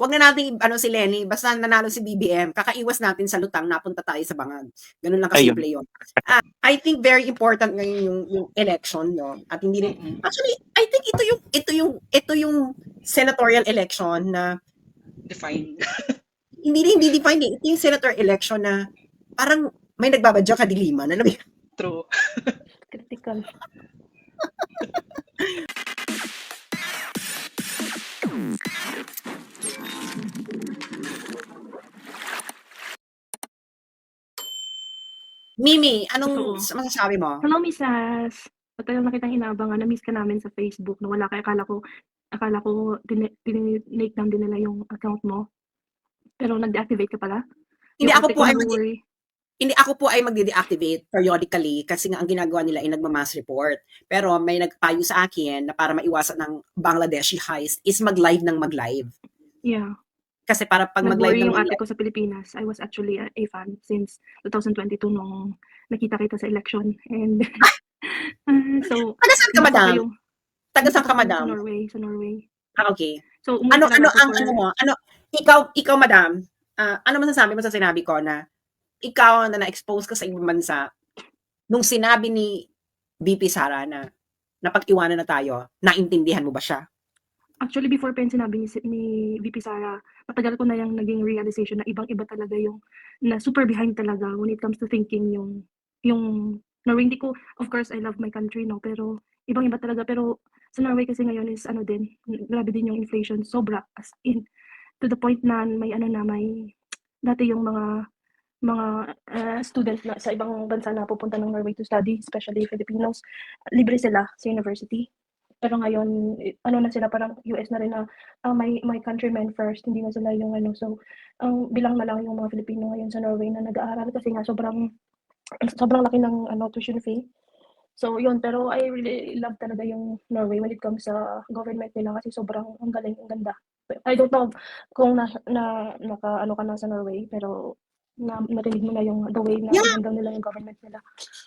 wag na nating ano si Lenny, basta nanalo si BBM, kakaiwas natin sa lutang, napunta tayo sa bangag. Ganun lang Ayun. kasimple yun. I think very important ngayon yung election, no? At hindi rin, Mm-mm. actually, I think ito yung senatorial election na Define. hindi defined eh. Ito yung senator election na parang may nagbabadya kadiliman. Alam mo yun? True. Critical. Mimi, anong Oo. masasabi mo? Hello, Miss Sass. Matagal na kitang inaabangan. Na-miss ka namin sa Facebook. No, wala ka. Akala ko dinake down din nila yung account mo. Pero nag-deactivate ka pala. Hindi Yung ako ate po ko, ay no worry. Hindi ako po ay magde-deactivate periodically kasi nga ang ginagawa nila ay nagma-mass report. Pero may nagpayo sa akin na para maiwasan ng Bangladeshi heist is mag-live ng mag-live. Yeah. Kasi para pag mag-live Nag-worry ng yung ate mag-live, ko sa Pilipinas. I was actually a fan since 2022 nung nakita kita sa election. And so, taga saan ka, nabasa ko madam? yung Taga saan ka, sa madam? Norway. Okay. So, umuwi Ano talaga ako ang for ano mo? Ano ikaw madam? Ano masasabi mo sa sinabi ko na ikaw na na-expose ka sa ibang bansa nung sinabi ni VP Sara na napag-iwanan na tayo, naintindihan mo ba siya? Actually, before pa yung sinabi ni VP Sara, matagal ko na yung naging realization na ibang-iba talaga yung na super behind talaga when it comes to thinking yung Norway. Hindi ko, of course, I love my country, no, pero ibang-iba talaga. Pero sa Norway kasi ngayon is ano din, grabe din yung inflation, sobra, as in, to the point na may dati yung mga students na sa ibang bansa na pupunta ng Norway to study, especially Filipinos, libre sila sa university. Pero ngayon, ano na sila, parang US na rin na my countrymen first, hindi na sila yung ano. So, bilang na lang yung mga Filipino ngayon sa Norway na nag-aaral kasi nga sobrang laki ng tuition fee. So, yun. Pero I really love talaga yung Norway when it comes sa government nila kasi sobrang ang galing, ang ganda. I don't know kung naka-ano ka na sa Norway, pero narinig mo na yung the way na Yeah, handle nila yung government nila.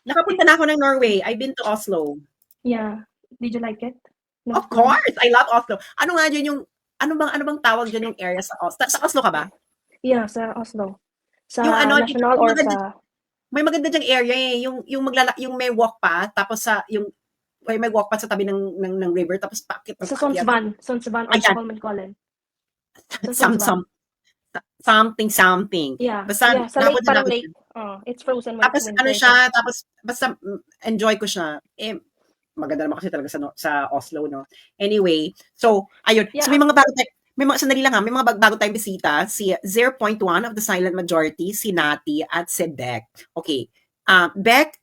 nakapunta na ako ng Norway. I've been to Oslo. Yeah. Did you like it? Of course, I love Oslo. Ano nga dyan yung ano bang tawag dyan yung area sa Oslo? Sa Oslo ka ba? Yeah, sa Oslo. Sa Yung ano, national yung or maganda, sa may maganda dyang area eh, yung may walk pa tapos sa yung may walk pa sa tabi ng river tapos paakyat ng sa paakyat. Sundsvall or Ayan. Holmenkollen. Sa Some Sundsvall. something. Yeah. Basta Yeah, sa lake, nakapunta na parang ako lake. dyan. It's frozen when Tapos it's ano winter. siya, tapos basta enjoy ko siya. Eh, maganda naman kasi talaga sa Oslo, no? Anyway, so, ayun. Yeah. So, may mga bago tayo, may mga, sandali lang ha, may mga bago tayong bisita. Si 0.1 of the silent majority, si Nati at si Beck. Okay. Beck,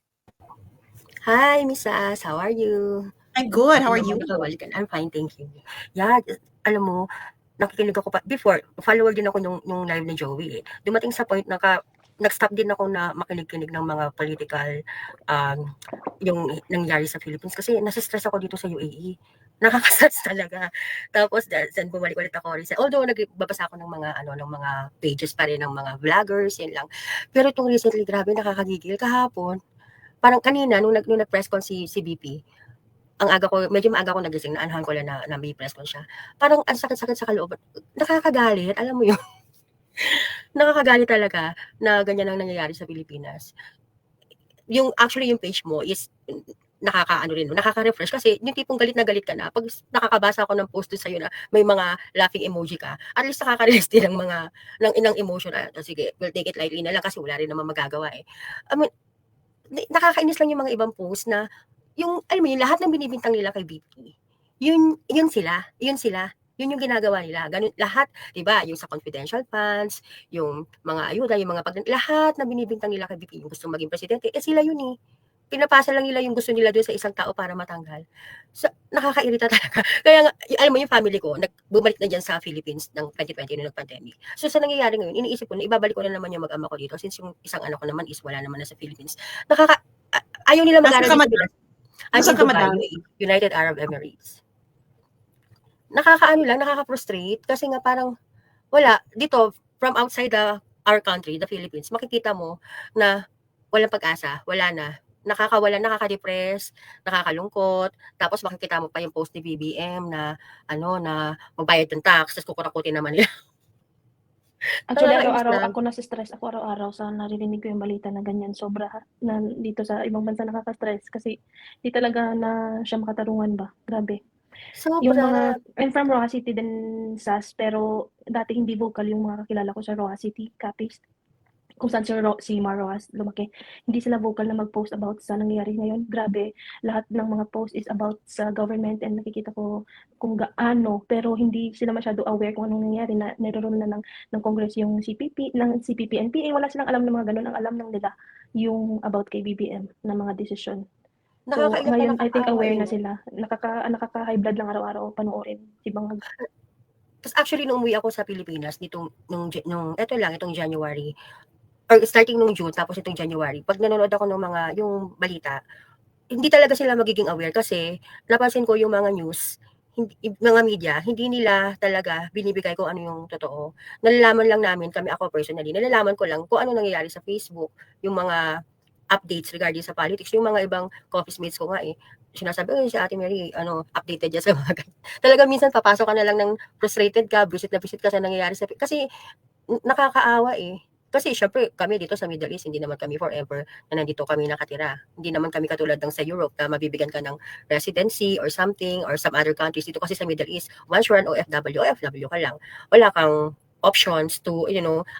Hi, Miss As. How are you? I'm good. How are you? I'm fine, thank you. Yeah, alam mo, nakikinig ako pa. Before, follower din ako nung live ni Joey eh. Dumating sa point na nag-stop din ako na makinig-kinig ng mga political yung nangyari sa Philippines kasi nasa-stress ako dito sa UAE. Nakaka-stress talaga. Tapos then bumalik ulit ako rin. Although nagbabasa ako ng mga pages pa rin ng mga vloggers, yan lang. Pero itong recently, grabe nakakagigil. Kahapon, parang kanina nung nag-press con si BP, medyo maaga ko nagising, naanahan ko lang na may press con siya. Parang ang sakit-sakit sa kalooban. Nakakagalit, alam mo yun. Nakakagalit talaga na ganyan ang nangyayari sa Pilipinas. Actually yung page mo is nakaka-refresh kasi yung tipong galit na galit ka na pag nakakabasa ako ng post sa'yo na may mga laughing emoji ka, at least nakaka-release din ng emotion. Sige, we'll take it lightly na lang kasi wala rin naman magagawa eh. I mean, nakakainis lang yung mga ibang post na yung alam mo yung lahat ng binibintang nila kay BP. Yun sila. Yun yung ginagawa nila. Ganun lahat, 'di ba? Yung sa confidential funds, yung mga ayuda, yung mga lahat na binibintang nila kay BP, yung gusto maging presidente, sila yun eh. Pinapasa lang nila yung gusto nila doon sa isang tao para matanggal. So, nakakairita talaga. Kaya nga, alam mo yung family ko, bumalik na dyan sa Philippines ng 2020 nung nag-pandemic. So, sa nangyayari ngayon, iniisip ko na ibabalik ko na naman yung mag-ama ko dito since yung isang anak ko naman is wala naman na sa Philippines. Ayaw nila mag-aral dito. I'm in Dubai, United Arab Emirates. Nakaka-frustrate kasi nga parang wala dito from outside our country, the Philippines, makikita mo na walang pag-asa, wala na. Nakaka-depress, nakakalungkot, tapos makikita mo pa yung post ni BBM na na magbayad ng tax, tapos kukurakutin naman nila. Actually, Nakakainis araw-araw lang. ako nasi-stress ako araw-araw sa naririnig ko yung balita na ganyan. Sobra na dito sa ibang bansa nakaka-stress kasi di talaga na siya makatarungan ba. Grabe. Yung Sobra. mga, I'm from Roa City din, Sas, pero dati hindi vocal yung mga kakilala ko sa Roa City, Capiz. Kung saan si Mar Roas lumaki. Hindi sila vocal na mag-post about sa nangyayari ngayon. Grabe, lahat ng mga post is about sa government and nakikita ko kung gaano, pero hindi sila masyado aware kung anong nangyayari na niroon na ng Congress yung CPP, NPA. Wala silang alam ng mga ganun. Ang alam lang nila yung about kay BBM na mga desisyon. So, Nakakaiyak na ngayon, I think nakakaawa aware eh. na sila. Nakaka-high blood lang araw-araw panoorin si Bangag. Tapos actually, nung umuwi ako sa Pilipinas, nung itong January, or starting nung June, tapos itong January, pag nanonood ako ng yung balita, hindi talaga sila magiging aware kasi napansin ko yung mga news, mga media, hindi nila talaga binibigay kung ano yung totoo. Nalalaman lang namin, ako personally, nalalaman ko lang kung ano nangyayari sa Facebook, yung mga updates regarding sa politics, yung mga ibang office mates ko nga sinasabi, si Ate Mary, updated yan sa mga talaga minsan papasok ka na lang ng frustrated ka, visit ka sa nangyayari kasi nakakaawa Kasi syempre kami dito sa Middle East, hindi naman kami forever na nandito kami nakatira. Hindi naman kami katulad ng sa Europe na mabibigyan ka ng residency or something or some other countries. Dito kasi sa Middle East, once you're an OFW ka lang. Wala kang options to,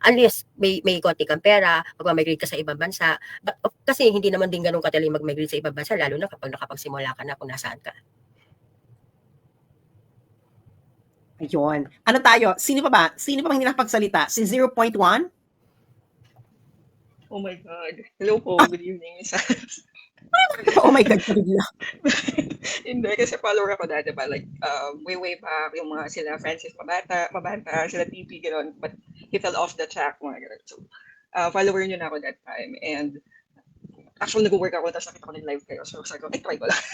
unless may konti kang pera, mag-migrate ka sa ibang bansa. But, kasi hindi naman din ganun kataling mag-migrate sa ibang bansa, lalo na kapag nakapagsimula ka na kung nasaan ka. Ayun. Ano tayo? Sino pa ba? Sino pa bang hindi nakapagsalita? Si 0.1? Oh my God. Hello po. Good evening. Oh my God, bigla. Hindi, kasi follower ako dati ba? Like, way back, yung mga sila Francis Mabanta, sila TP, gano'n. But he fell off the track, mga gano'n. So, follower nyo na ako that time. And actually, nag-work ako, tapos nakita ko ng live kayo. So, sabi ko, try ko lang.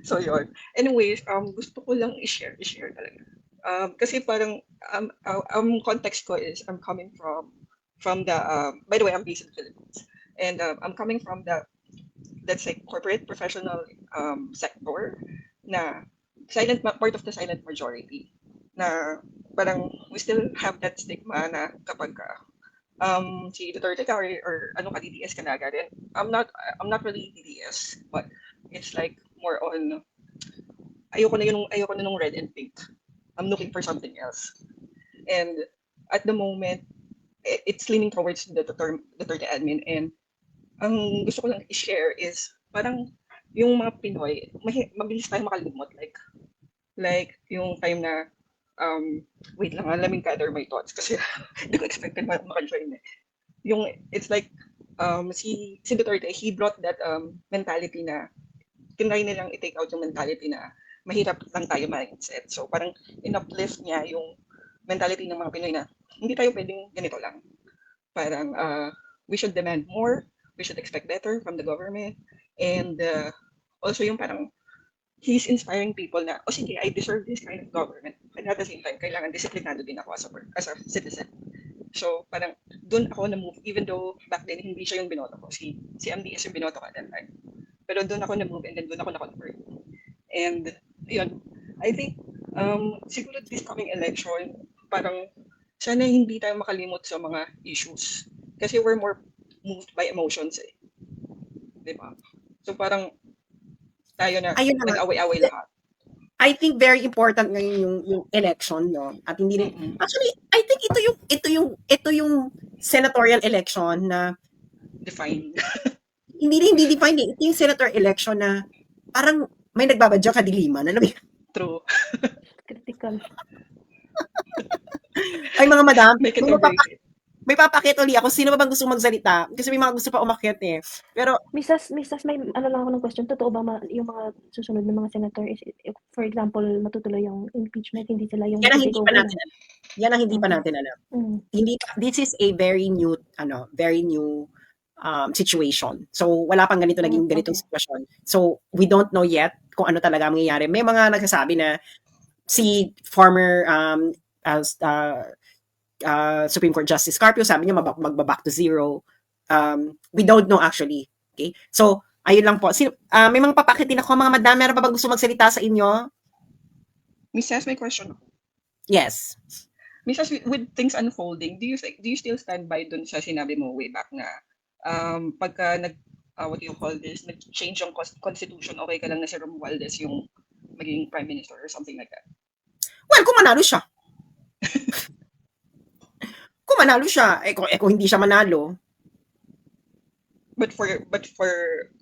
So, yun. Anyways, gusto ko lang i-share talaga. Kasi parang, context ko is, I'm coming from the, by the way, I'm based in the Philippines. And I'm coming from the, let's say, corporate professional sector na part of the silent majority. Na parang we still have that stigma na kapag si Duterte ka or ano ka, DDS ka na agad. And I'm not really DDS, but it's like more on, ayoko na nung red and pink. I'm looking for something else. And at the moment, it's leaning towards the Duterte admin. And ang gusto ko lang i-share is parang yung mga Pinoy, mabilis tayo makalimot. Like yung time na, wait lang, let me gather my thoughts kasi hindi ko expected maka-join it's like, si Duterte, he brought that mentality na, tinry nilang i-take out yung mentality na mahirap lang tayo mindset. So parang in-uplift niya yung mentality ng mga Pinoy na hindi tayo pwedeng ganito lang. Parang we should demand more, we should expect better from the government. And also yung parang he's inspiring people na, sige, I deserve this kind of government. And at the same time, kailangan disiplinado din ako as a citizen. So parang doon ako na-move, even though back then hindi siya yung binoto ko. Si MDS yung binoto ko at that time. Pero doon ako na-move and then doon ako na-convert. And yun, I think siguro this coming election, parang sana hindi tayo makalimot sa mga issues. Kasi we're more moved by emotions Diba? So parang tayo na Ayun na nga. nag-away-away lahat. I think very important ngayon yung election, no? At hindi rin, actually, I think ito yung senatorial election na Define. hindi defined Ito yung senator election na parang may nagbabadya kadiliman. Alam mo yun? True. Critical. Ay, mga madam, Make it or break it. may papakit uli ako. Sino ba bang gusto magsalita? Kasi may mga gusto pa umakyat Pero, Misas, may ano lang ako ng question. Totoo ba yung mga susunod ng mga senator is, for example, matutuloy yung impeachment, hindi sila yung yan ang hindi pa take-over? natin alam. Yan ang hindi pa natin alam. This is a very new situation. So, wala pang naging ganitong sitwasyon. So, we don't know yet kung ano talaga mangyayari. May mga nagsasabi na si former Supreme Court Justice Carpio, sabi niya magba-back to zero. We don't know actually. Okay? So, ayun lang po. May mga papakitin ako, mga madam. Meron pa bang gusto magsalita sa inyo? Miss Sass, may question. Yes. Mrs. With things unfolding, do you still stand by dun sa sinabi mo way back na pagka what do you call this, nag-change yung constitution, okay ka lang na si Romualdez yung maging prime minister or something like that? Well, kung manalo siya. Kung manalo siya, kung hindi siya manalo, But for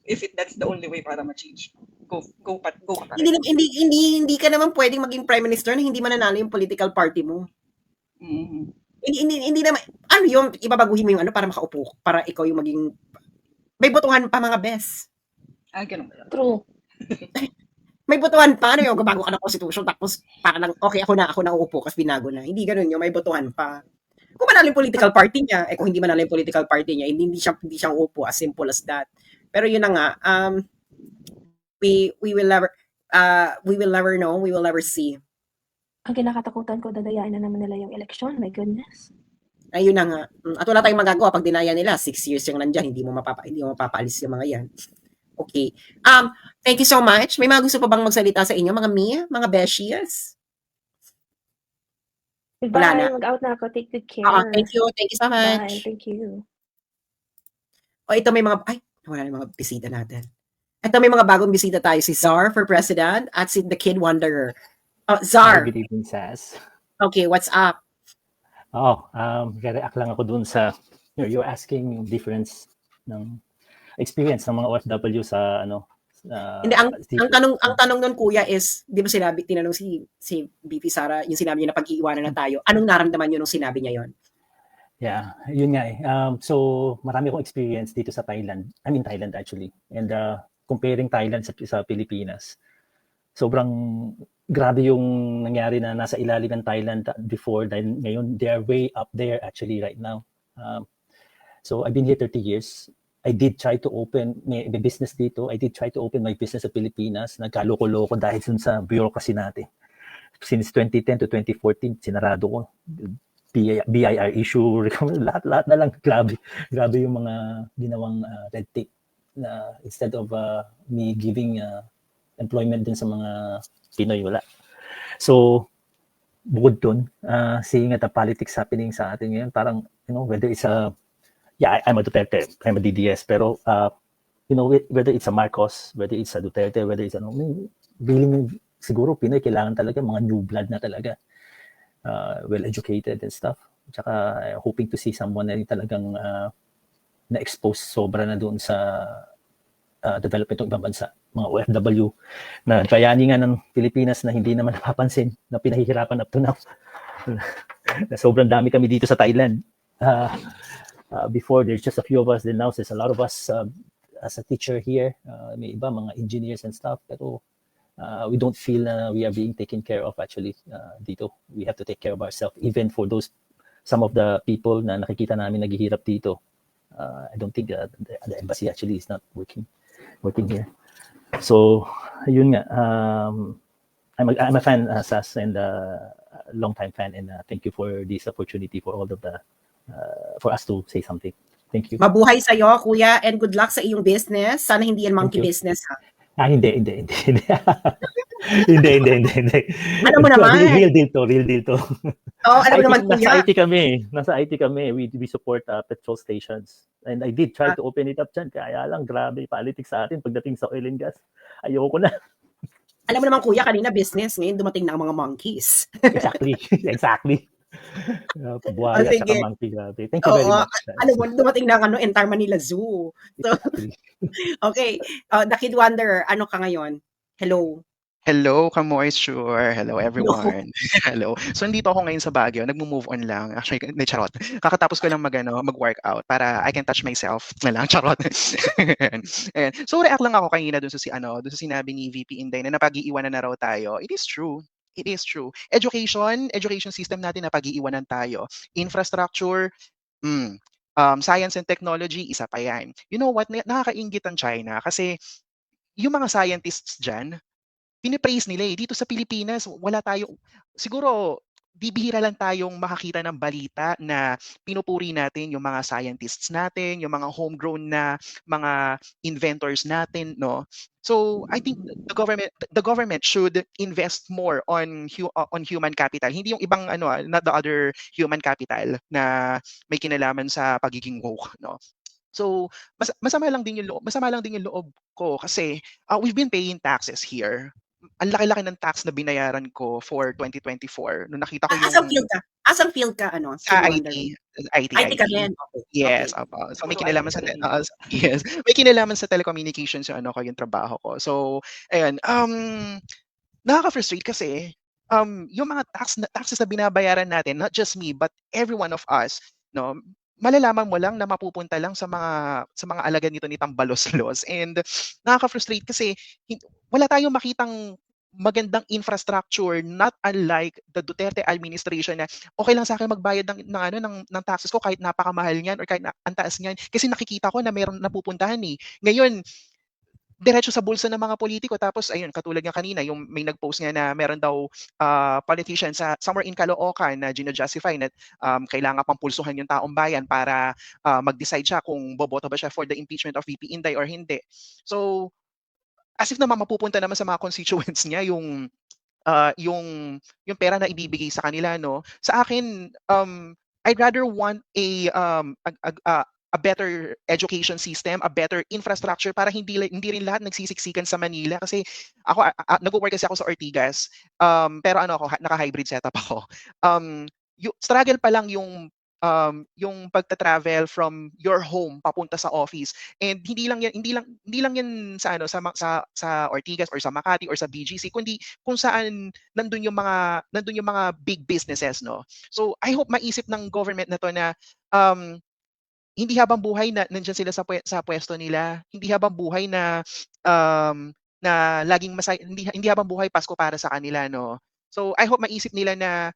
if that's the only way para ma-change, go ka pa rin. hindi ka naman pwedeng maging prime minister na hindi mananalo yung political party mo. Mhm. Hindi naman, ano yung ibabaguhin mo yung ano para makaupo, para ikaw yung maging, may botohan pa mga bes. Ganun ba? True. May botohan pa, ano yung bago ka ng constitution, tapos para lang, okay, ako na uupo, kasi binago na. Hindi ganun yung may botohan pa. Kung manalo yung political party niya, kung hindi manalo yung political party niya, hindi siya uupo, as simple as that. Pero yun na nga, we will never know, we will never see. Ang kinakatakutan ko, dadayain na naman nila yung election. My goodness. Ayun na nga. At wala tayong magagawa pag dinaya nila, 6 years yung nandyan, hindi mo mapapaalis yung mga yan. Okay. Thank you so much. May mga gusto pa bang magsalita sa inyo, mga Mia, mga beshies? Wala na. Goodbye. Mag-out na ako. Take good care. Thank you so much. Bye. Thank you. Ito may mga, wala na yung mga bisita natin. Ito may mga bagong bisita tayo, si Zar for president at si The Kid Wanderer. Zar. Good evening, Sas. Okay, what's up? React lang ako dun sa, you're asking difference ng experience ng mga OFW sa Hindi, ang tanong nun, kuya, is, di ba tinanong si BP Sara, yung sinabi niya na pag-iiwanan na tayo, anong naramdaman niyo nung sinabi niya yon? Yeah, yun nga eh. So, marami akong experience dito sa Thailand. I mean, Thailand actually. And comparing Thailand sa Pilipinas, sobrang grabe yung nangyari na nasa ilalim ng Thailand before, dahil ngayon, they are way up there actually right now. So, I've been here 30 years. I did try to open may business dito. I did try to open my business sa Pilipinas. Nagkaloko-loko dahil dun sa bureaucracy natin. Since 2010 to 2014, sinarado ko. BIR issue, lahat na lang. Grabe yung mga ginawang red tape na instead of me giving employment din sa mga Pinoy, wala. So, bukod dun, seeing at the politics happening sa atin ngayon, parang, whether it's I'm a Duterte, I'm a DDS, pero, whether it's a Marcos, whether it's a Duterte, whether it's really, siguro Pinoy, kailangan talaga mga new blood na talaga. Well-educated and stuff. Tsaka, hoping to see someone na talagang na-expose sobra na doon sa development ng ibang bansa. Mga OFW na bayani nga ng Pilipinas na hindi naman napapansin, na pinahihirapan up to now. Na sobrang dami kami dito sa Thailand. Before, there's just a few of us, then now there's a lot of us as a teacher here. May iba, mga engineers and stuff, pero we don't feel we are being taken care of actually dito. We have to take care of ourselves, even for some of the people na nakikita namin naghihirap dito. I don't think the embassy actually is not working here. So, yun nga. I'm a fan, Sas, and a long-time fan, and thank you for this opportunity for all of for us to say something. Thank you. Mabuhay sa'yo, kuya, and good luck sa iyong business. Sana hindi yan monkey business, ha? Hindi. Hindi. Alam mo naman. Real deal to. Alam mo naman, kuya. Nasa IT kami. We support petrol stations. And I did try to open it up dyan. Kaya lang, grabe politics sa atin pagdating sa oil and gas. Ayoko na. Alam mo naman, kuya, kanina business. Ngayon, dumating na ang mga monkeys. Exactly. Buhaya at saka monkey, grabe. Thank you very much. Alam mo, dumating na ang Entire Manila Zoo. So, okay. The Kid Wanderer, ano ka ngayon? Hello, Kamoisture. Hello, everyone. Hello. So, nandito ako ngayon sa Baguio. Nagmo-move on lang. Actually, charot. Kakatapos ko lang mag-workout para I can touch myself na lang. Charot. And, so, react lang ako kanina dun sa sinabi ni VP Inday na napag-iiwanan na raw tayo. It is true. Education system natin napag-iiwanan tayo. Infrastructure, science and technology, isa pa yan. You know what? Nakakaingit ang China kasi yung mga scientists dyan, pinipraise nila eh. Dito sa Pilipinas, wala tayo. Siguro, bibihira lang tayong makakita ng balita na pinupuri natin yung mga scientists natin, yung mga homegrown na mga inventors natin, no? So I think the government should invest more on human capital. Hindi yung ibang not the other human capital na may kinalaman sa pagiging woke, no? So masama lang din yung loob ko kasi we've been paying taxes here. Ang laki-laki ng tax na binayaran ko for 2024 nung nakita ko Asang yung field ka? Asang field ka, sa Civil IT, Underground? IT ka din? Okay. Yes, Okay. opo. So may Puro kinalaman IT sa ka din. yes, may kinalaman sa telecommunications yung yung trabaho ko. So ayun, nakaka-frustrate kasi yung mga taxes na binabayaran natin, not just me but every one of us, no, malalaman mo lang na mapupunta lang sa mga alagad nito ni Tambalos-los, and nakaka-frustrate kasi wala tayong makitang magandang infrastructure, not unlike the Duterte administration na okay lang sa akin magbayad ng taxes ko kahit napakamahal niyan or kahit ang taas niyan kasi nakikita ko na meron napupuntahan eh. Ngayon, diretso sa bulsa ng mga politiko, tapos ayun, katulad nga kanina yung may nag-post nga na meron daw politician sa somewhere in Caloocan na gino-justify na kailangan pang pulsuhan yung taong bayan para mag-decide siya kung boboto ba siya for the impeachment of VP Inday or hindi. So as if naman mapupunta naman sa mga constituents niya yung pera na ibibigay sa kanila, no? Sa akin, I'd rather want a better education system, a better infrastructure para hindi rin lahat nagsisiksikan sa Manila kasi ako nagwo-work kasi ako sa Ortigas. Pero ako naka-hybrid setup ako. Struggle pa lang yung pagta-travel from your home papunta sa office, and hindi lang yan sa Ortigas or sa Makati or sa BGC, kundi kung saan nandun yung mga big businesses, no. So I hope maisip ng government na to na hindi habang buhay na nandiyan sila sa pwesto nila, hindi habang buhay na na laging hindi habang buhay Pasko para sa kanila, no. So I hope maisip nila na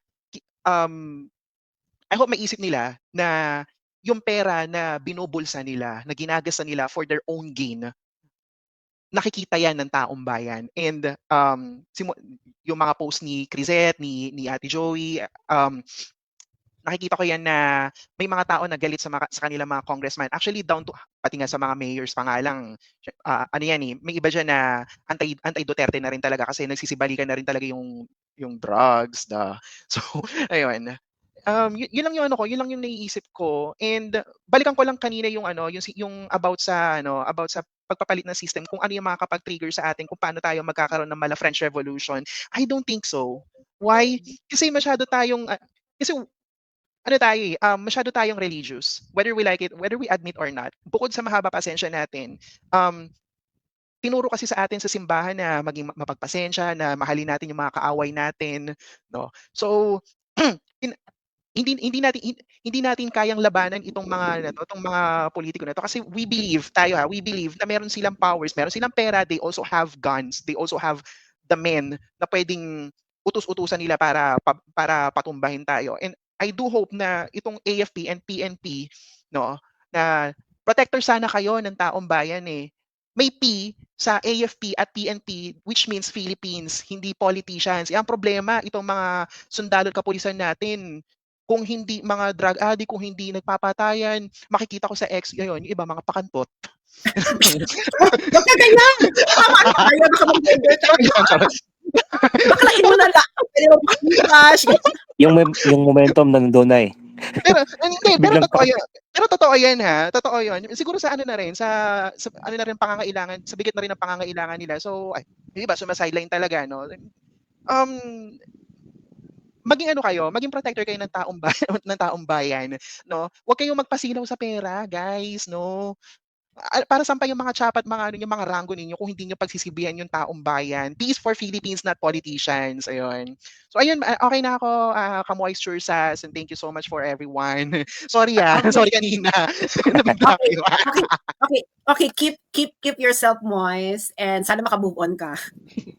yung pera na binubulsa nila, na ginagasta nila for their own gain, nakikita yan ng taong bayan. And yung mga post ni Crisette, ni Ate Joey, nakikita ko yan na may mga tao na galit sa kanilang mga congressman. Actually, down to pati nga sa mga mayors pa nga lang. May iba dyan na anti-Duterte na rin talaga kasi nagsisibalikan na rin talaga yung drugs. So, ayun. Yun lang yung naiisip ko. And balikan ko lang kanina yung about sa pagpapalit ng system, kung ano yung mga kapag-trigger sa atin, kung paano tayo magkakaroon ng French Revolution. I don't think so. Why? Kasi masyado tayong masyado tayong religious, whether we like it, whether we admit or not. Bukod sa mahaba pasensya natin, tinuro kasi sa atin sa simbahan na maging mapagpasensya, na mahalin natin yung mga kaaway natin, no. So hindi natin kayang labanan itong mga politiko na to kasi we believe na meron silang powers, meron silang pera, they also have guns, they also have the men na pwedeng utus-utusan nila para patumbahin tayo. And I do hope na itong AFP and PNP, no, na protector sana kayo ng taong bayan eh. May P sa AFP at PNP, which means Philippines, hindi politicians. Ang problema, itong mga sundalo at kapulisan natin, kung hindi mga drug addict, kung hindi nagpapatayan, makikita ko sa X, yung iba mga pakantot. Huwag ka ganyan! Tama na kayo, baka mag-gender. Baklain mo na lang. Pwede mo pa-cash. Yung momentum nandun na eh. Pero totoo yan ha. Totoo yan. Siguro sa pangangailangan, sa bigat na rin ng pangangailangan nila. So, diba, sumasideline talaga, no? Maging protector kayo ng taong bayan, no? Huwag kayong magpasilaw sa pera, guys, no? Para saan pa yung mga chapat, yung mga ranggo ninyo kung hindi niyo pagsisibihan yung taong bayan. Peace for Philippines, not politicians. Ayun. So ayun, okay na ako, Kamoisture Sas, and thank you so much for everyone. Sorry sorry kanina. Okay, keep yourself moist and sana maka-move on ka.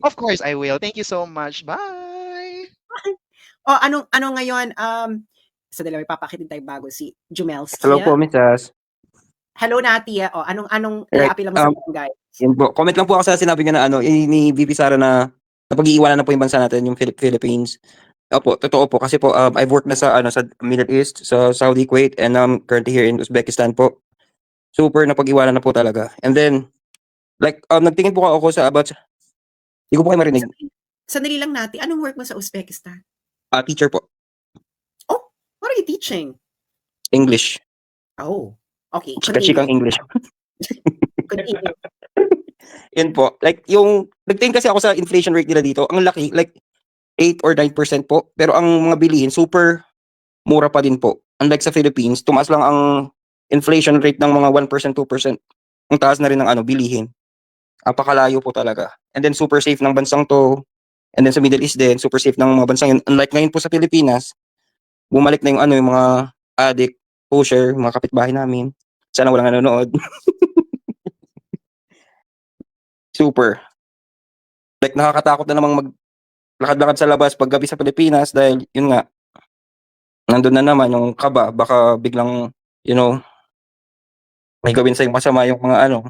Of course I will. Thank you so much. Bye. Ano ngayon, may papakitin tayo bago si Jumels. Hello po, Miss Sas. Hello, Nati. Anong i-appeal mo sa barangay? Yun po. Comment lang po ako sa sinabi niya na ni VP Sara na napag-iiwanan na po yung bansa natin, yung Philippines. Opo, totoo po kasi po I've worked na sa sa Middle East, sa Saudi, Kuwait, and currently here in Uzbekistan po. Super napag-iwanan na po talaga. And then like nagtingin po ako sa about hindi ko po kayo marinig. Sandali lang natin. Anong work mo sa Uzbekistan? Teacher po, Oh, what are you teaching? English. Oh, okay. Chika-chikang Continue. English. Continue. Yun po. Like yung nagtingin kasi ako sa inflation rate nila dito, ang laki, like 8 or 9% po. Pero ang mga bilihin super mura pa din po. Unlike sa Philippines, tumaas lang ang inflation rate ng mga 1%, 2%. Ang taas na rin ng bilihin. Napakalayo po talaga. And then super safe ng bansang to. And then sa Middle East din, super safe ng mga bansang yun. Unlike ngayon po sa Pilipinas, bumalik na yung yung mga addict, pusher, mga kapitbahay namin. Sana walang nanonood. Super. Like nakakatakot na namang maglakad-lakad sa labas pag gabi sa Pilipinas dahil yun nga, nandun na naman yung kaba, baka biglang, may gawin sa'yong masama yung mga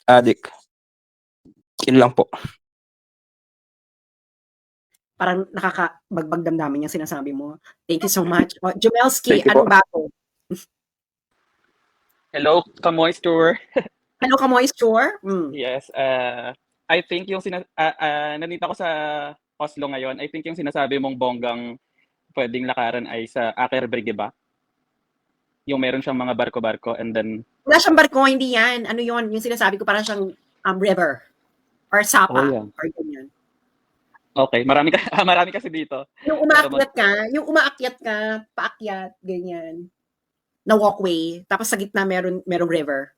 addict. Yun lang po. Parang nakakabagbag damdamin yung sinasabi mo. Thank you so much. Jumelski, Thank you anong po. bago? Hello, Kamoisture. Hello, Kamoisture? Yes, I think yung nandito ako sa Oslo ngayon. I think yung sinasabi mong bonggang pwedeng lakaran ay sa Aker Brygge ba? Yung meron siyang mga barko-barko and then Wala siyang barko, hindi yan. Ano yun? Yung sinasabi ko parang siyang river or sapa Oh, yeah. or ganyan. okay, marami kasi dito. Yung umaakyat ka, paakyat, ganyan. Na walkway, tapos sa gitna merong river.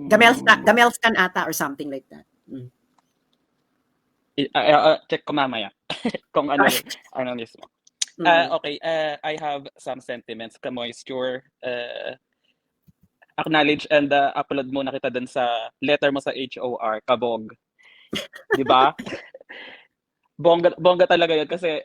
Gamelskan ata or something like that. Check ko mamaya kung ano ano mismo. Okay, I have some sentiments, Kamoisture. Acknowledge and upload muna kita dun sa letter mo sa HOR, kabog. 'Di ba? Bongga talaga 'yun kasi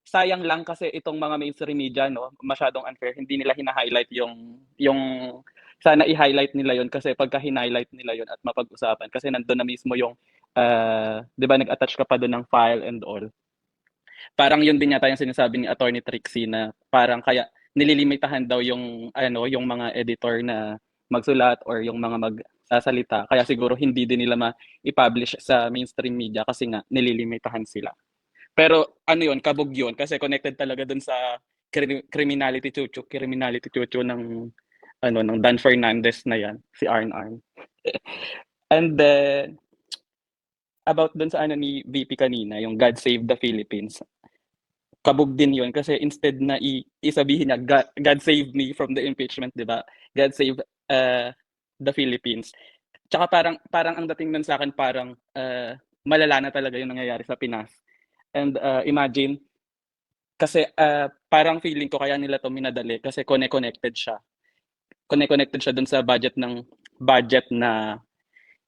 sayang lang kasi itong mga mainstream media, no, masyadong unfair. Hindi nila hina-highlight yung sana i-highlight nila 'yon kasi pagka hinighlight nila 'yon at mapag-usapan kasi nandoon na mismo yung 'di ba nag-attach ka pa doon ng file and all. Parang yun din yata yung sinasabi ni Attorney Trixie na parang kaya nililimitahan daw yung yung mga editor na magsulat or yung mga magsasalita kaya siguro hindi din nila ma-i-publish sa mainstream media kasi nga nililimitahan sila. Pero ano yun, kabog yun kasi connected talaga dun sa criminality chuchu ng ng Dan Fernandez na yan, si Arn. And then about dun sa ni VP kanina, yung God Save the Philippines. Kabog din yun kasi instead na isabihin niya God save me from the impeachment, 'di ba? God save the Philippines. Tsaka parang ang dating nun sa akin parang malala na talaga yung nangyayari sa Pinas. And imagine kasi parang feeling ko kaya nila to minadali kasi connected siya. Connected siya dun sa budget na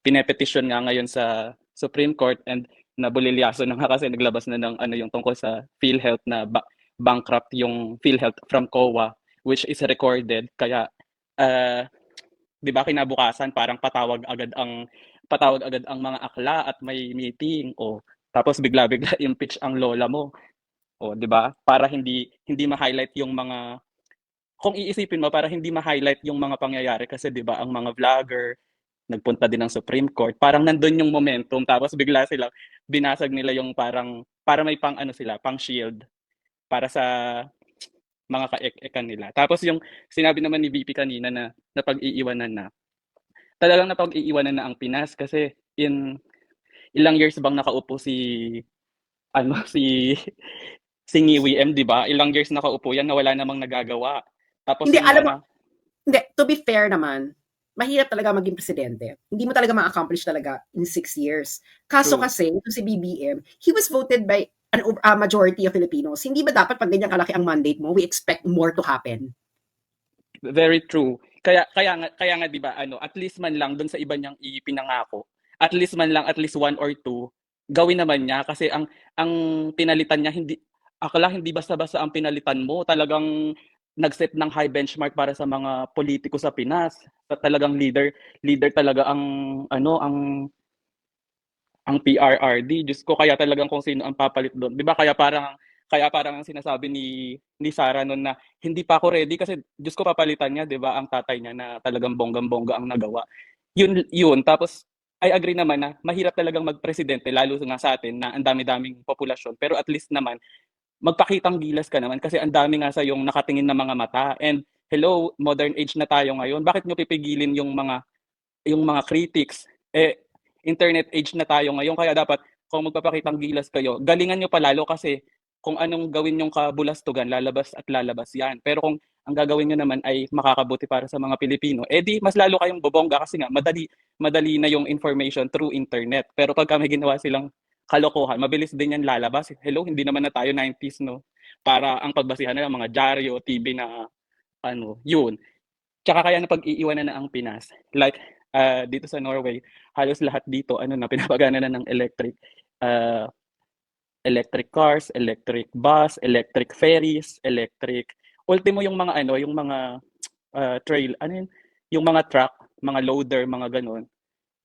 pinepetisyon nga ngayon sa Supreme Court and nabulilyaso na nga kasi naglabas na ng yung tungkol sa PhilHealth na bankrupt yung PhilHealth from COA which is recorded kaya 'di ba kinabukasan parang patawag agad ang mga akla at may meeting tapos bigla impeach ang lola mo. 'Di ba? Para hindi ma-highlight yung mga kung iisipin mo para hindi ma-highlight yung mga pangyayari kasi 'di ba ang mga vlogger nagpunta din ng Supreme Court. Parang nandun yung momentum tapos bigla silang binasag nila yung para may pang pang shield para sa mga kaek-ekan nila. Tapos yung sinabi naman ni VP kanina na napag-iiwanan na. Talagang napag-iiwanan na ang Pinas kasi ilang years bang nakaupo si Ngiwi M, 'di ba? Ilang years nakaupo yan na wala namang nagagawa. Tapos Hindi, alam mo, hindi, to be fair naman, mahirap talaga maging presidente. Hindi mo talaga ma-accomplish talaga in 6 years. Kaso True. kasi, ito si BBM, he was voted by a majority of Filipinos. Hindi ba dapat pag ganyan kalaki ang mandate mo, we expect more to happen? Very true. Kaya nga 'di ba at least man lang doon sa iba niyang ipinangako. At least one or two gawin naman niya kasi ang pinalitan niya hindi basta-basta ang pinalitan mo. Talagang nag-set ng high benchmark para sa mga politiko sa Pinas. Talagang leader talaga ang ang PRRD, Diyos ko, kaya talagang kung sino ang papalit doon. 'Di ba kaya parang ang sinasabi ni Sara noon na hindi pa ako ready kasi Diyos ko papalitan niya, 'di ba, ang tatay niya na talagang bonggang-bongga ang nagawa. Yun. Tapos I agree naman na mahirap talagang magpresidente lalo nga sa atin na ang dami-daming populasyon. Pero at least naman magpakitang gilas ka naman kasi ang dami nga sa yung nakatingin na mga mata. And hello, modern age na tayo ngayon. Bakit nyo pipigilin yung mga critics? Internet age na tayo ngayon, kaya dapat kung magpapakitang gilas kayo, galingan nyo palalo kasi kung anong gawin yung kabulastugan, lalabas at lalabas yan. Pero kung ang gagawin nyo naman ay makakabuti para sa mga Pilipino, di mas lalo kayong bobongga kasi nga madali na yung information through internet. Pero pag may ginawa silang kalokohan, mabilis din yan lalabas. Hello, hindi naman na tayo 90s, no? Para ang pagbasihan na mga dyaryo, TV na yun. Tsaka kaya na pag-iiwanan na ang Pinas. Like, dito sa Norway, halos lahat dito, pinapagana na ng electric cars, electric bus, electric ferries, ultimo yung mga trail, yung mga truck, mga loader, mga ganun.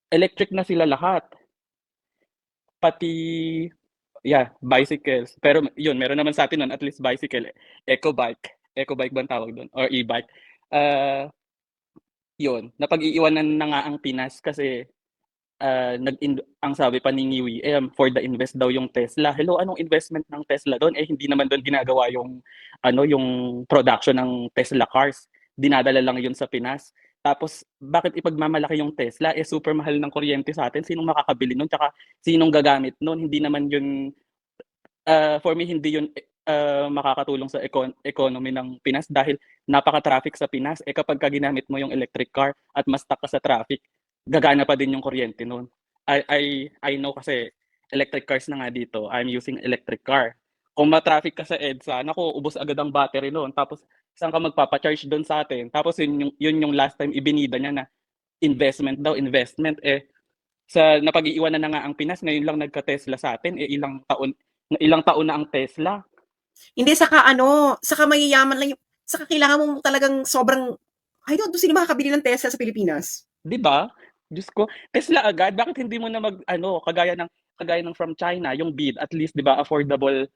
Electric na sila lahat. Pati, bicycles. Pero yun, meron naman sa atin nun, at least bicycle, eco-bike. Eco-bike ba ang tawag doon? Or e-bike. Yun, napag-iiwanan na nga ang Pinas kasi ang sabi pa ni Niwi, for the invest daw yung Tesla. Hello, anong investment ng Tesla doon? Hindi naman doon ginagawa yung production ng Tesla cars. Dinadala lang yun sa Pinas. Tapos, bakit ipagmamalaki yung Tesla? Super mahal ng kuryente sa atin. Sinong makakabili nun? Tsaka, sinong gagamit nun? Hindi naman yun, for me, hindi yun makakatulong sa economy ng Pinas dahil napaka-traffic sa Pinas. Kapag ginamit mo yung electric car at mas stuck ka sa traffic, gagana pa din yung kuryente noon. I know kasi electric cars na nga dito. I'm using electric car. Kung ma-traffic ka sa EDSA, ubos agad ang battery noon. Tapos saan ka magpapa-charge doon sa atin? Tapos yun yung last time ibinida niya na investment. Sa napag-iiwanan na nga ang Pinas, ngayon lang nagka-Tesla sa atin, ilang taon na ang Tesla. Hindi, saka mayayaman lang saka kailangan mo talagang sobrang, sino makakabili ng Tesla sa Pilipinas? Di ba? Diyos ko, Tesla agad. Bakit hindi mo na kagaya ng from China, yung bid, at least, di ba, affordable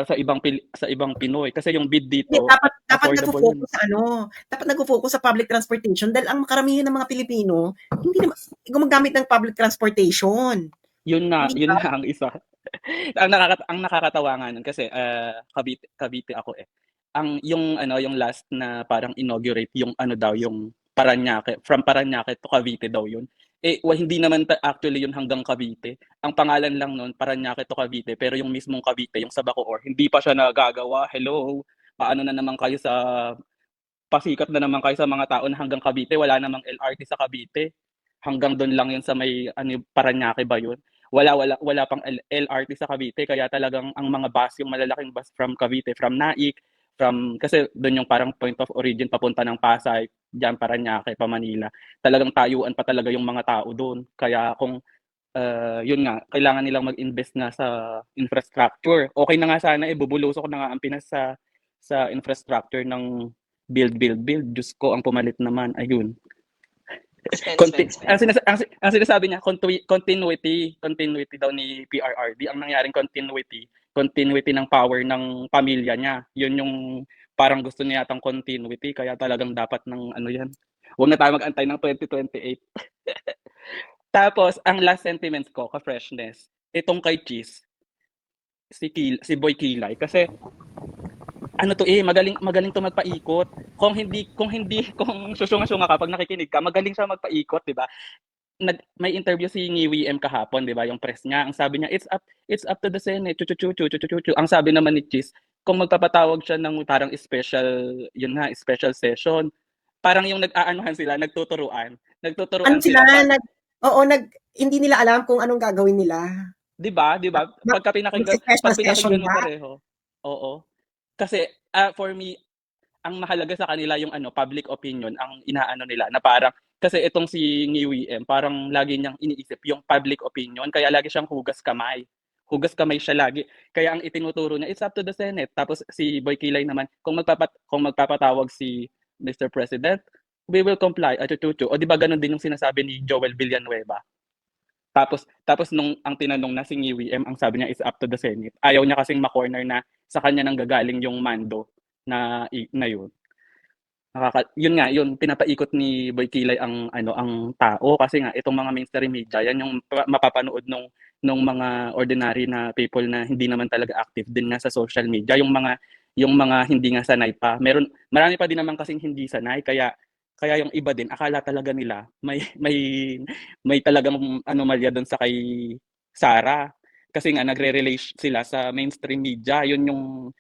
sa ibang Pinoy. Kasi yung bid dito, dapat nagfo-focus sa public transportation dahil ang karamihan ng mga Pilipino hindi naman gumagamit ng public transportation. Yun na ang isa. ang nakakatawa nga nun kasi Cavite ako yung last na parang inaugurate yung yung Parañaque, from Parañaque to Cavite daw yun. Hindi naman actually yun hanggang Cavite. Ang pangalan lang nun, Parañaque to Cavite, pero yung mismong Cavite, yung sa Bacoor, hindi pa siya nagagawa. Hello, paano na naman kayo pasikat na naman kayo sa mga tao na hanggang Cavite, wala namang LRT sa Cavite. Hanggang doon lang yun sa may Parañaque ba yun? Wala pang LRT sa Cavite, kaya talagang ang mga bus, yung malalaking bus from Cavite, from Naik, kasi doon yung parang point of origin papunta ng Pasay, diyan Parañaque pa Manila. Talagang tayuan pa talaga yung mga tao doon. Kaya kung yun nga, kailangan nilang mag-invest na sa infrastructure. Okay na nga sana bubulusok na nga ang Pinas sa infrastructure ng build. Diyos ko, ang pumalit naman, ayun. Ang sinasabi niya, continuity daw ni PRRD. Ang nangyaring continuity ng power ng pamilya niya. Yun yung parang gusto niya yatang continuity, kaya talagang dapat ng yan. Huwag na tayo mag-antay ng 2028. Tapos, ang last sentiments ko, ka-freshness, itong kay Cheese, si Boy Kilay, kasi magaling to magpaikot. Kung susunga-sunga ka, pag nakikinig ka, magaling siya magpaikot, di ba? May interview si Niwi M kahapon, di ba, yung press niya. Ang sabi niya, it's up to the Senate. Ang sabi naman ni Cheese, kung magpapatawag siya ng parang special session, parang yung nag-aanuhan sila, nagtuturuan sila. Hindi nila alam kung anong gagawin nila. Di ba? Pagka pinakinggan mo pareho. Oo. Kasi for me, ang mahalaga sa kanila yung public opinion, ang inaano nila na parang, kasi itong si Niwi M, parang lagi niyang iniisip yung public opinion, kaya lagi siyang hugas kamay siya lagi. Kaya ang itinuturo niya, it's up to the Senate. Tapos si Boy Kilay naman, kung magpapatawag si Mr. President, we will comply. O di ba ganun din yung sinasabi ni Joel Villanueva? Tapos nung ang tinanong na si Ngiwi M, ang sabi niya is up to the Senate. Ayaw niya kasing ma-corner na sa kanya nang gagaling yung mando na yun. Yun nga, yun pinapaikot ni Boy Kilay ang tao kasi nga itong mga mainstream media, yan yung mapapanood nung mga ordinary na people na hindi naman talaga active din nga sa social media, yung mga hindi nga sanay pa. Marami pa din naman kasing hindi sanay kaya yung iba din akala talaga nila may talagang anomalya doon sa kay Sara. Kasi nga nagre-relate sila sa mainstream media. Yun yung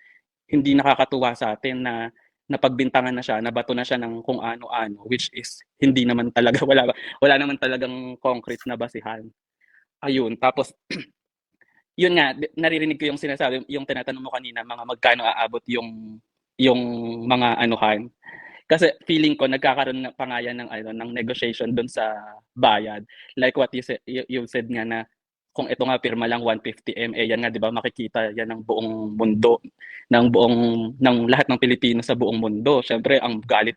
hindi nakakatuwa sa atin na napagbintangan na siya, nabato na siya ng kung ano-ano, which is hindi naman talaga, wala naman talagang concrete na basihan. Ayun, tapos yun nga, naririnig ko yung sinasabi, yung tinatanong mo kanina, mga magkano aabot yung mga anuhan. Kasi feeling ko nagkakaroon na pa nga yan ng negotiation doon sa bayad. Like what you said nga na kung ito nga pirma lang 150M, yan nga 'di ba makikita yan ng buong mundo, ng lahat ng Pilipino sa buong mundo. Syempre ang kagalit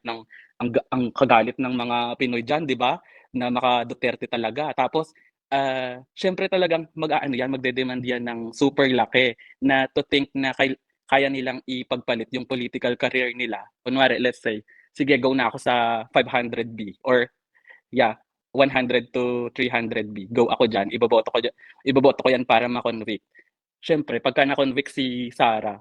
ng mga Pinoy diyan, 'di ba? Na maka Duterte talaga. Tapos syempre talagang magde-demand yan ng super laki na to think na kaya nilang ipagpalit yung political career nila. Kunwari, let's say, sige, go na ako sa 500B or 100 to 300B. Go ako dyan. Iboboto ko yan para ma-convict. Siyempre, pagka na-convict si Sara,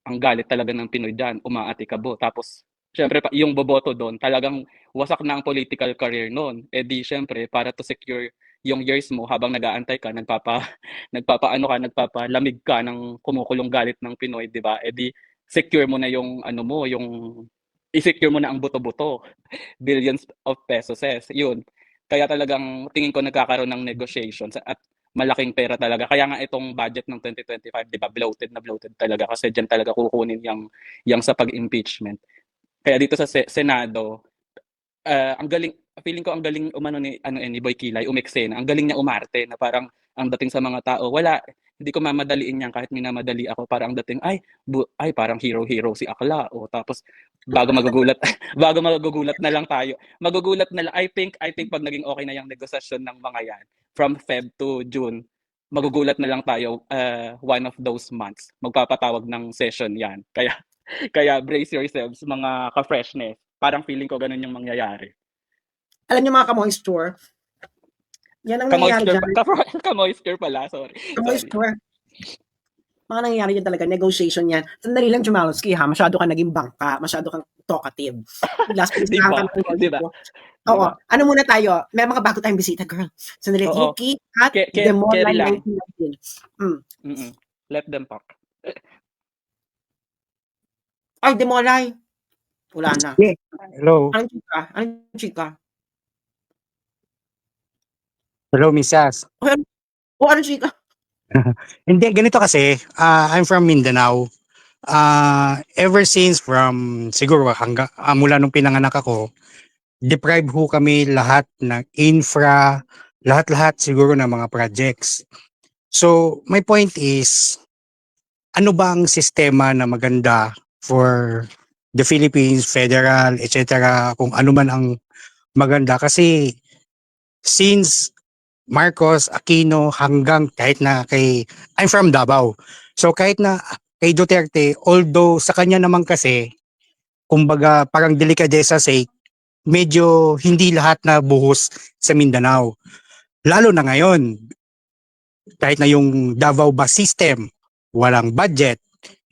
ang galit talaga ng Pinoy dyan, umaatikabo. Tapos, siyempre, yung boboto doon, talagang wasak na ang political career noon. Eh di, siyempre, para to secure yung years mo habang nag-aantay ka, nagpapalamig ka ng kumukulong galit ng Pinoy, di ba? Eh di, secure mo na yung i-secure mo na ang buto-buto. Billions of pesos, yun. Kaya talagang tingin ko nagkakaroon ng negotiations at malaking pera talaga. Kaya nga itong budget ng 2025, di ba, bloated talaga kasi diyan talaga kukunin yang sa pag-impeachment. Kaya dito sa Senado, ang galing, feeling ko ang galing ni Boy Kilay, umeksena. Ang galing niya umarte na parang ang dating sa mga tao, hindi ko mamadaliin yan kahit minamadali ako. Parang ang dating, ay parang hero si Akla. O tapos bago magugulat na lang tayo. Magugulat na lang. I think pag naging okay na yung negosasyon ng mga yan, from Feb to June, magugulat na lang tayo one of those months. Magpapatawag ng session yan. Kaya brace yourselves mga ka-freshness. Parang feeling ko ganun yung mangyayari. Alam niyo mga ka-moisture, yan ang nangyayari dyan. Ka-moisture pala, sorry. Ka-moisture. Mga nangyayari dyan talaga, negotiation yan. Sandali lang, Jumalski, ha? Masyado ka naging bangka, masyado kang talkative. Last week, Diba? Oo. Ano muna tayo? May mga bago tayong bisita, girl. Sandali, Oo. Yuki at Carry Demola lang. 1919. Let them talk. Ay, Demolay. Wala na. Yeah. Hello. Anong chika? Hello, Mrs. Anong chika? Hindi, ganito kasi, I'm from Mindanao. Ever since siguro mula nung pinanganak ako, deprived ho kami lahat ng infra, lahat siguro ng mga projects. So, my point is, ano ba ang sistema na maganda for the Philippines, federal, etc., kung ano man ang maganda? Kasi, since Marcos, Aquino, hanggang kahit na I'm from Davao. So kahit na kay Duterte, although sa kanya naman kasi, kumbaga parang delikadesa sake, medyo hindi lahat na buhos sa Mindanao. Lalo na ngayon, kahit na yung Davao bus system, walang budget.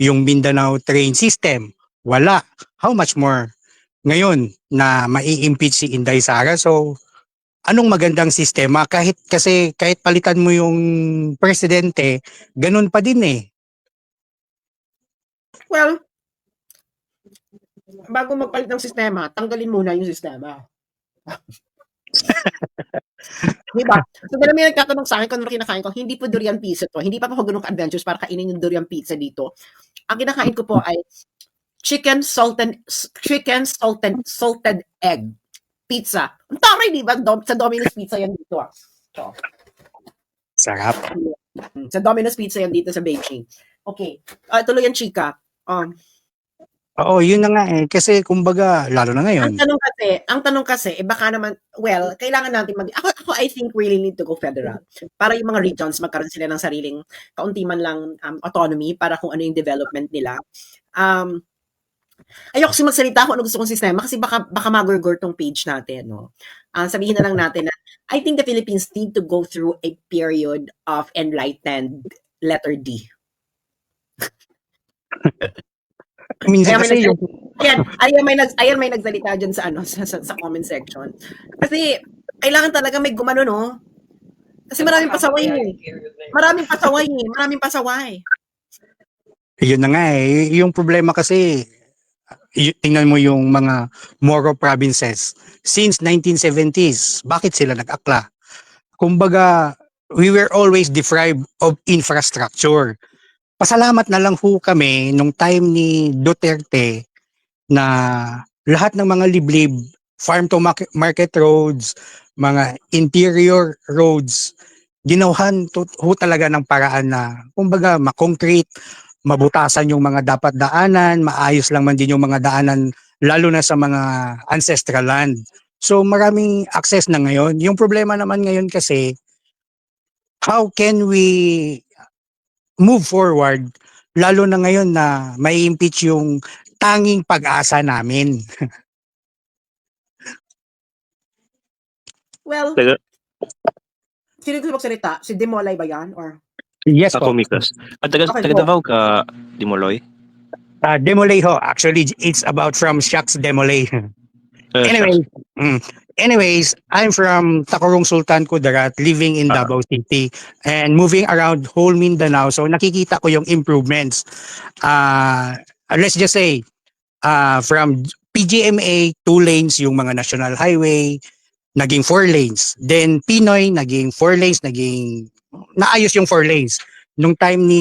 Yung Mindanao train system, wala. How much more ngayon na mai-impeach si Inday Sara? So, anong magandang sistema? Kahit palitan mo yung presidente, ganun pa din eh. Well, bago magpalit ng sistema, tanggalin muna yung sistema. Diba? So, dala may nagtatanong sa akin kung ano kinakain ko, hindi po durian pizza to. Hindi pa po ganun ka-adventures para kainin yung durian pizza dito. Ang kinakain ko po ay chicken salted egg pizza. Ang taray, di ba? Sa Domino's Pizza yan dito. So, Sarap. sa Domino's Pizza yan dito sa Beijing. Okay. Tuloy ang chika. Oo, yun na nga eh. Kasi kumbaga, lalo na ngayon. Ang tanong kasi, baka naman, well, kailangan natin ako I think really need to go federal. Para yung mga regions magkaroon sila ng sariling kaunti man lang autonomy para kung ano yung development nila. Ayoko kasi magsalita kung ano gusto kong sistema kasi baka magurgur tong page natin, no? Sabihin na lang natin na I think the Philippines need to go through a period of enlightened letter D. Minsan kasi yung Ayan may nagsalita dyan sa comment section. Kasi kailangan talaga may gumano, no? Kasi maraming pasaway eh. Maraming pasaway. yun na nga eh. Yung problema kasi, tingnan mo yung mga Moro provinces. Since 1970s, bakit sila nag-akla? Kumbaga, we were always deprived of infrastructure. Pasalamat na lang ho kami nung time ni Duterte na lahat ng mga liblib, farm to market roads, mga interior roads, ginawahan ho talaga ng paraan na kumbaga ma-concrete, mabutasan yung mga dapat daanan, maayos lang man din yung mga daanan lalo na sa mga ancestral land. So maraming access na ngayon. Yung problema naman ngayon kasi, how can we move forward lalo na ngayon na may impeach yung tanging pag-asa namin? Well, Taga, sino gusto magsalita? Si Demolay ba yan? Or Yes ako, po. Mikas. Taga Okay, go. Davao ka, Dimoloy? Demolay ho. Actually, it's about from Shucks Demolay. Anyway, anyways, I'm from Tacorong Sultan Kudarat, living in Davao City and moving around whole Mindanao. So nakikita ko yung improvements. Let's just say, from PGMA, 2 lanes yung mga national highway, naging 4 lanes. Then Pinoy, naging 4 lanes, naayos yung 4 lanes. Nung time ni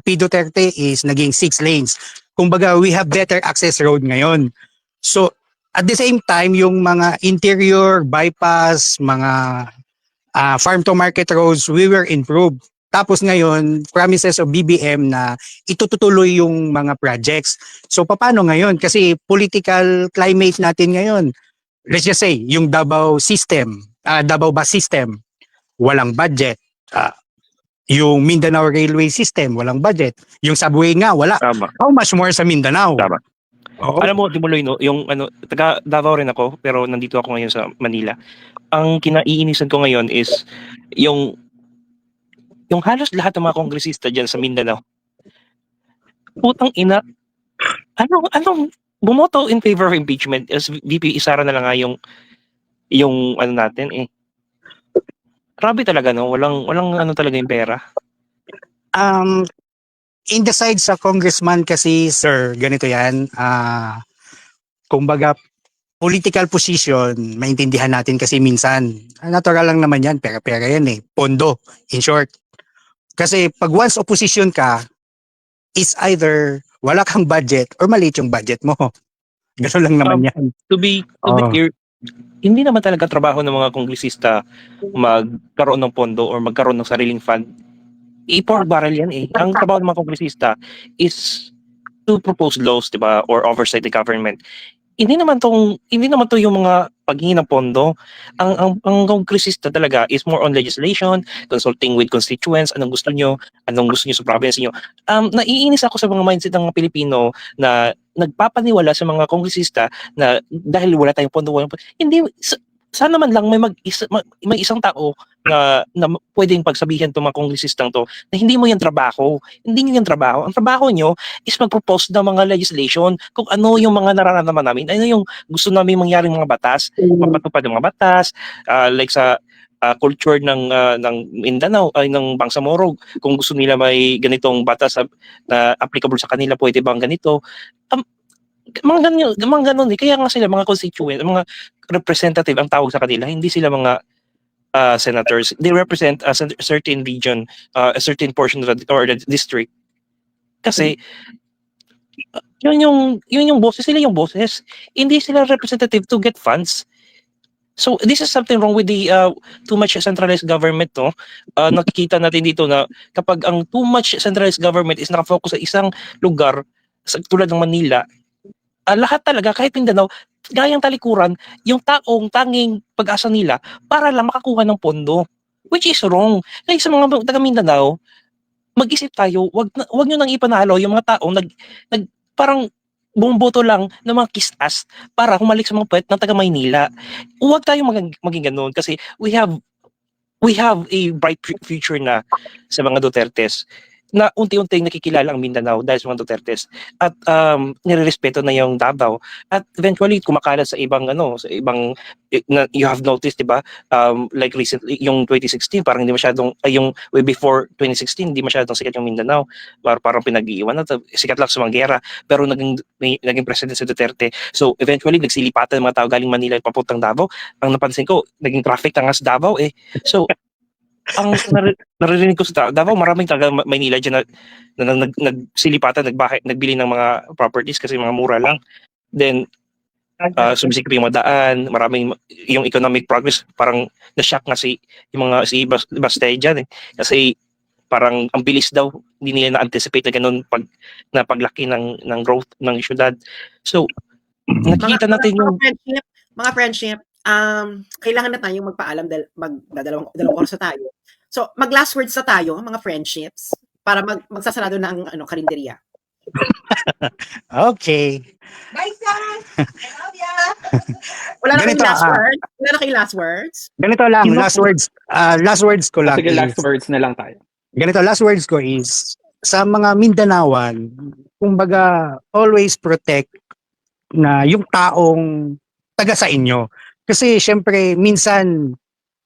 P. Duterte is naging 6 lanes. Kumbaga, we have better access road ngayon. So, at the same time, yung mga interior, bypass, mga farm to market roads, we were improved. Tapos ngayon, promises of BBM na itutuloy yung mga projects. So, paano ngayon? Kasi political climate natin ngayon, let's just say, yung Davao system, Davao bus system, walang budget. Yung Mindanao Railway System, walang budget. Yung subway nga, wala. Tama. How much more sa Mindanao? Tama. Oo. Alam mo, Dimoloy, no, yung taga Davao rin ako, pero nandito ako ngayon sa Manila. Ang kinaiinisan ko ngayon is yung halos lahat ng mga kongresista dyan sa Mindanao. Putang ina. Anong bumoto in favor of impeachment as VP Sara na lang nga yung ano natin eh. Grabe talaga, no? Walang ano talaga yung pera. In the side sa congressman kasi, sir, ganito yan. Kumbaga, political position, maintindihan natin kasi minsan, natural lang naman yan, pera-pera yan eh. Pondo, in short. Kasi pag once opposition ka, is either wala kang budget or maliit yung budget mo. Ganun lang naman yan. To be clear, hindi naman talaga trabaho ng mga kongresista magkaroon ng pondo or magkaroon ng sariling fund. Pork barrel yan eh. Ang trabaho ng mga kongresista is to propose laws, di ba, or oversight the government. Hindi naman to yung mga paghingi ng pondo. Ang kongresista talaga is more on legislation, consulting with constituents, anong gusto nyo sa province nyo. Naiinis ako sa mga mindset ng mga Pilipino na nagpapaniwala sa mga kongresista na dahil wala tayong pondo, hindi, sana man lang may isang tao na pwedeng pagsabihan itong mga kongresistang to na hindi mo yan trabaho. Hindi nyo yan trabaho. Ang trabaho nyo is mag-propose ng mga legislation kung ano yung mga nararamdaman namin, ano yung gusto namin mangyaring mga batas, mapatupad ng mga batas, like sa culture ng Mindanao, ay ng Bangsamoro, kung gusto nila may ganitong batas na applicable sa kanila, pwede bang ganito? Mga ganun eh. Kaya nga sila mga constituent, mga representative ang tawag sa kanila, hindi sila mga senators. They represent a certain region, a certain portion of the district. Kasi yun yung boses, sila yung boses. Hindi sila representative to get funds. So this is something wrong with the too much centralized government, no? Nakikita natin dito na kapag ang too much centralized government is nakafocus sa isang lugar, tulad ng Manila, lahat talaga, kahit Mindanao, gayang talikuran, yung taong tanging pag-asa nila para lang makakuha ng pondo. Which is wrong. Like sa mga taga Mindanao, mag-isip tayo, wag nyo nang ipanalo yung mga taong parang bumuboto lang ng mga kiss-ass para humalik sa mga puwet ng taga Maynila. Huwag tayo maging ganun kasi we have a bright future na sa mga Dutertes na unti-unting nakikilala ang Mindanao dahil sa mga Dutertes at nirerespeto na yung Davao at eventually kumakalat sa ibang you have noticed, di ba, like recently yung 2016 parang hindi masyadong yung way before 2016 hindi masyadong sikat yung Mindanao, parang pinag-iiwan na sikat lang sa mga giyera, pero naging president si Duterte, so eventually nagsilipatan ng mga tao galing Manila papuntang Davao. Ang napansin ko naging traffic na nga sa Davao so ang naririnig ko sa Davao, maraming taga Maynila dyan na nagsilipatan, nagbili ng mga properties kasi mga mura lang. Then, sumisikip yung mga daan, maraming yung economic progress, parang na-shock nga si Bastay dyan Kasi parang ang bilis daw, hindi nila na-anticipate na ganun na paglaki ng growth ng syudad. So, nakikita natin yung... Mga friendship, kailangan na tayong magpaalam dahil magdadalawang oras na tayo. So, mag-last words na tayo, mga friendships, para magsasarado na ang karinderya. Okay. Bye, Sarah! I love ya! Wala na kayong Ganito, last words? Wala na kayong last words? Ganito lang, last words ko lang Sige, last is, words na lang tayo. ganito, last words ko is, sa mga Mindanaoan, kumbaga, always protect na yung taong taga sa inyo. Kasi syempre, minsan,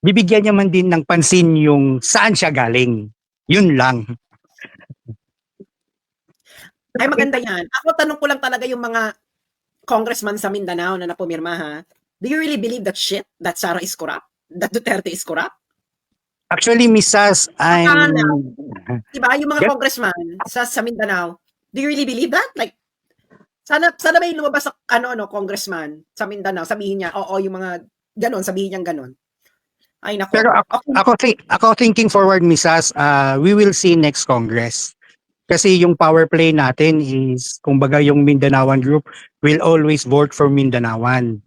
bibigyan niya man din ng pansin yung saan siya galing. Yun lang. Ay, maganda yan. Ako, tanong ko lang talaga yung mga congressman sa Mindanao na napumirma, ha? Do you really believe that shit? That Sara is corrupt? That Duterte is corrupt? Actually, Mrs. Diba? Yung mga Yes. congressman sa Mindanao, do you really believe that? Like, sana may lumabas sa congressman sa Mindanao, sabihin niya, oo, yung mga ganon, sabihin niyang ganon. Ay, nako. Pero ako thinking forward, Mrs. We will see next Congress. Kasi yung power play natin is, kumbaga yung Mindanaoan group will always vote for Mindanaoan.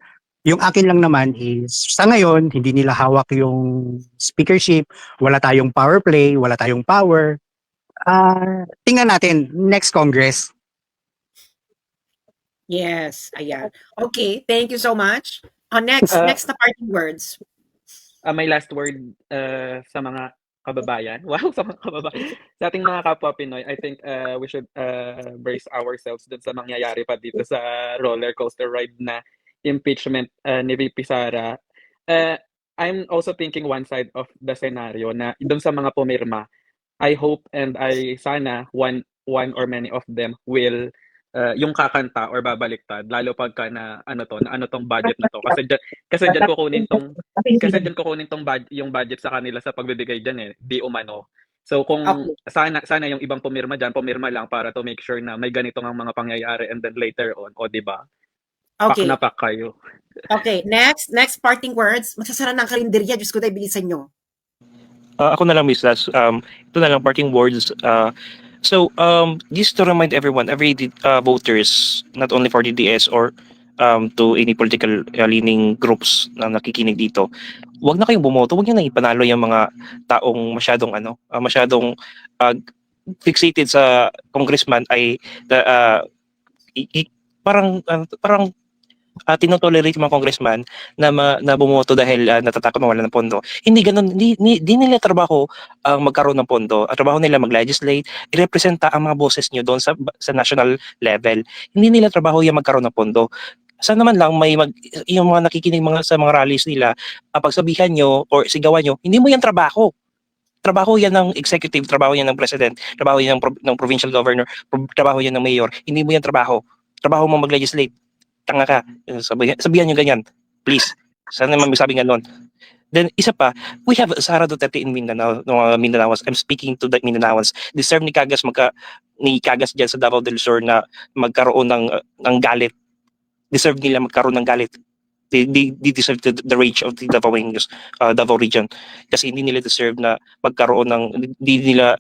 Yung akin lang naman is, sa ngayon, hindi nila hawak yung speakership, wala tayong power play, wala tayong power. Tingnan natin, next Congress. Yes, ayan. Okay, thank you so much. Next na parting words. May last word sa mga kababayan. Wow, sa mga kababayan. Sa ating mga kapwa Pinoy, I think we should brace ourselves dun sa mangyayari pa dito sa roller coaster ride na impeachment ni VP Sara. I'm also thinking one side of the scenario na dun sa mga pumirma, I hope and I sana one or many of them will yung kakanta or babaliktad lalo pagka na ano tong budget na to kasi diyan kukunin tong yung budget sa kanila sa pagbibigay diyan di umano. So kung sana yung ibang pumirma lang para to make sure na may ganito ang mga pangyayari and then later on di ba? Okay. Pak na pak kayo. Okay, next parting words. Magsasara ng karinderya, Diyos ko tayo, bilisan nyo. Ako na lang, Miss Las. Ito na lang, parting words. So, just to remind everyone, every voters, not only for DDS or to any political leaning groups na nakikinig dito, wag na kayong bumoto, wag nyo na ipanalo yung mga taong masyadong fixated sa congressman ay parang tinotolerate yung mga congressman na bumoto dahil natatakot mawala ng pondo. Hindi ganun, di nila trabaho magkaroon ng pondo. Ang trabaho nila mag-legislate, i-representa ang mga boses nyo doon sa national level. Hindi nila trabaho yung magkaroon ng pondo. Sana naman lang yung mga nakikinig sa mga rallies nila, pagsabihan nyo or sigawan nyo, hindi mo yan trabaho. Trabaho yan ng executive, trabaho yan ng president, trabaho yan ng provincial governor, trabaho yan ng mayor. Hindi mo yan trabaho. Trabaho mo mag-legislate. Tanga ka, sabihan nyo ganyan, please. Sana naman sabi nga nun. Then, isa pa, we have Sara Duterte in Mindanao, Mindanaoans. I'm speaking to the Mindanaoans. Deserve ni Kagas dyan sa Davao del Sur na magkaroon ng galit. Deserve nila magkaroon ng galit. They deserve the rage of the Davao region. Kasi hindi nila deserve na magkaroon hindi nila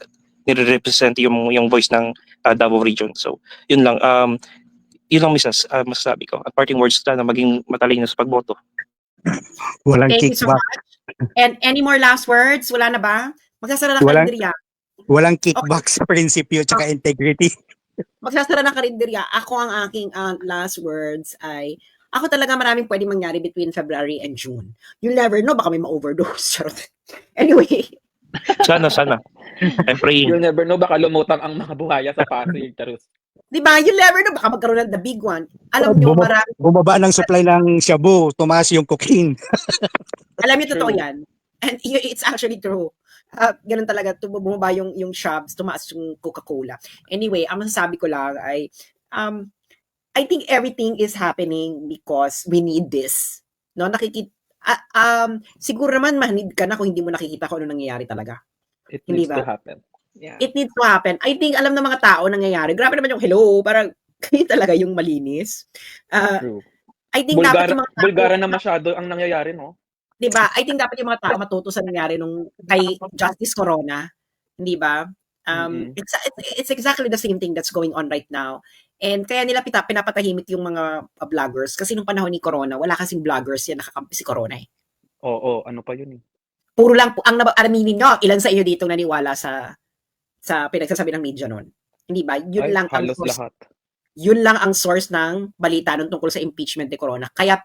nire-represent yung voice ng Davao region. So, yun lang. Yun lang, Mrs. Masasabi ko. At parting words na maging matalino sa pagboto. Walang Thank you so kickback. much. And any more last words? Wala na ba? Magsasara na Walang- karinderya. Walang kickback sa prinsipyo tsaka integrity. Magsasara ng karinderya. Ako ang aking last words ay, ako talaga maraming pwede mangyari between February and June. You'll never know, baka may ma-overdose. Charot. Anyway, Sana. I'm praying. You'll never know, baka lumutang ang mga buhaya sa Pasig. Charot. di ba? You'll never know, baka magkaroon ng the big one. Alam nyo, marami. Bumaba ng supply ng shabu, tumaas yung cocaine. Alam niyo, totoo True. yan. And it's actually true. Ganun talaga, bumaba yung shops, tumaas yung Coca-Cola. Anyway, ang masasabi ko lang ay, I think everything is happening because we need this. No, siguro naman manid ka na kung hindi mo nakikita kung ano nangyayari talaga. It Hindi needs ba? to happen. Yeah. It needs to happen. I think alam ng mga tao nangyayari. Grabe naman yung hello, parang kayo talaga yung malinis. True. I think dapat yung mga tao, Bulgara na masyado ang nangyayari, no? di ba? I think dapat yung mga tao matuto sa nangyari nung kay Justice Corona. Hindi ba? It's exactly the same thing that's going on right now. And kaya nila pinapatahimik yung mga vloggers kasi nung panahon ni Corona, wala kasing vloggers yan nakakampi si Corona eh. Oo, ano pa yun eh. Puro lang po, ang aminin nyo, ilan sa inyo dito naniwala sa pinagsasabi ng media noon. Hindi ba? Yun Ay, lang ang halos source. lahat. Yun lang ang source ng balita nun tungkol sa impeachment ni Corona. Kaya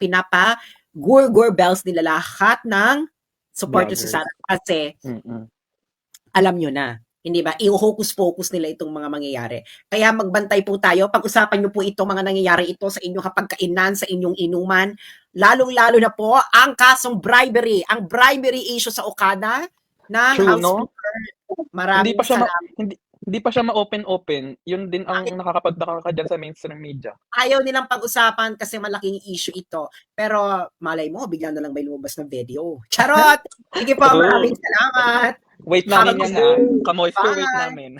gur bells nila lahat ng supporters Vloggers. sa Sara kasi Mm-mm. alam nyo na. Hindi ba? I-hocus-pocus nila itong mga mangyayari. Kaya magbantay po tayo. Pag-usapan nyo po ito, mga nangyayari ito sa inyong kapagkainan, sa inyong inuman. Lalong-lalo na po ang kasong bribery. Ang bribery issue sa Okada ng True, House no? Speaker. Maraming salamat. Hindi pa siya ma-open. Yun din ang nakakapagtaka ka dyan sa mainstream media. Ayaw nilang pag-usapan kasi malaking issue ito. Pero malay mo, bigla na lang may lumabas na video. Charot! Sige po, True. maraming salamat. Wait namin Have a yan good ha. Kamoy, wait Bye. namin.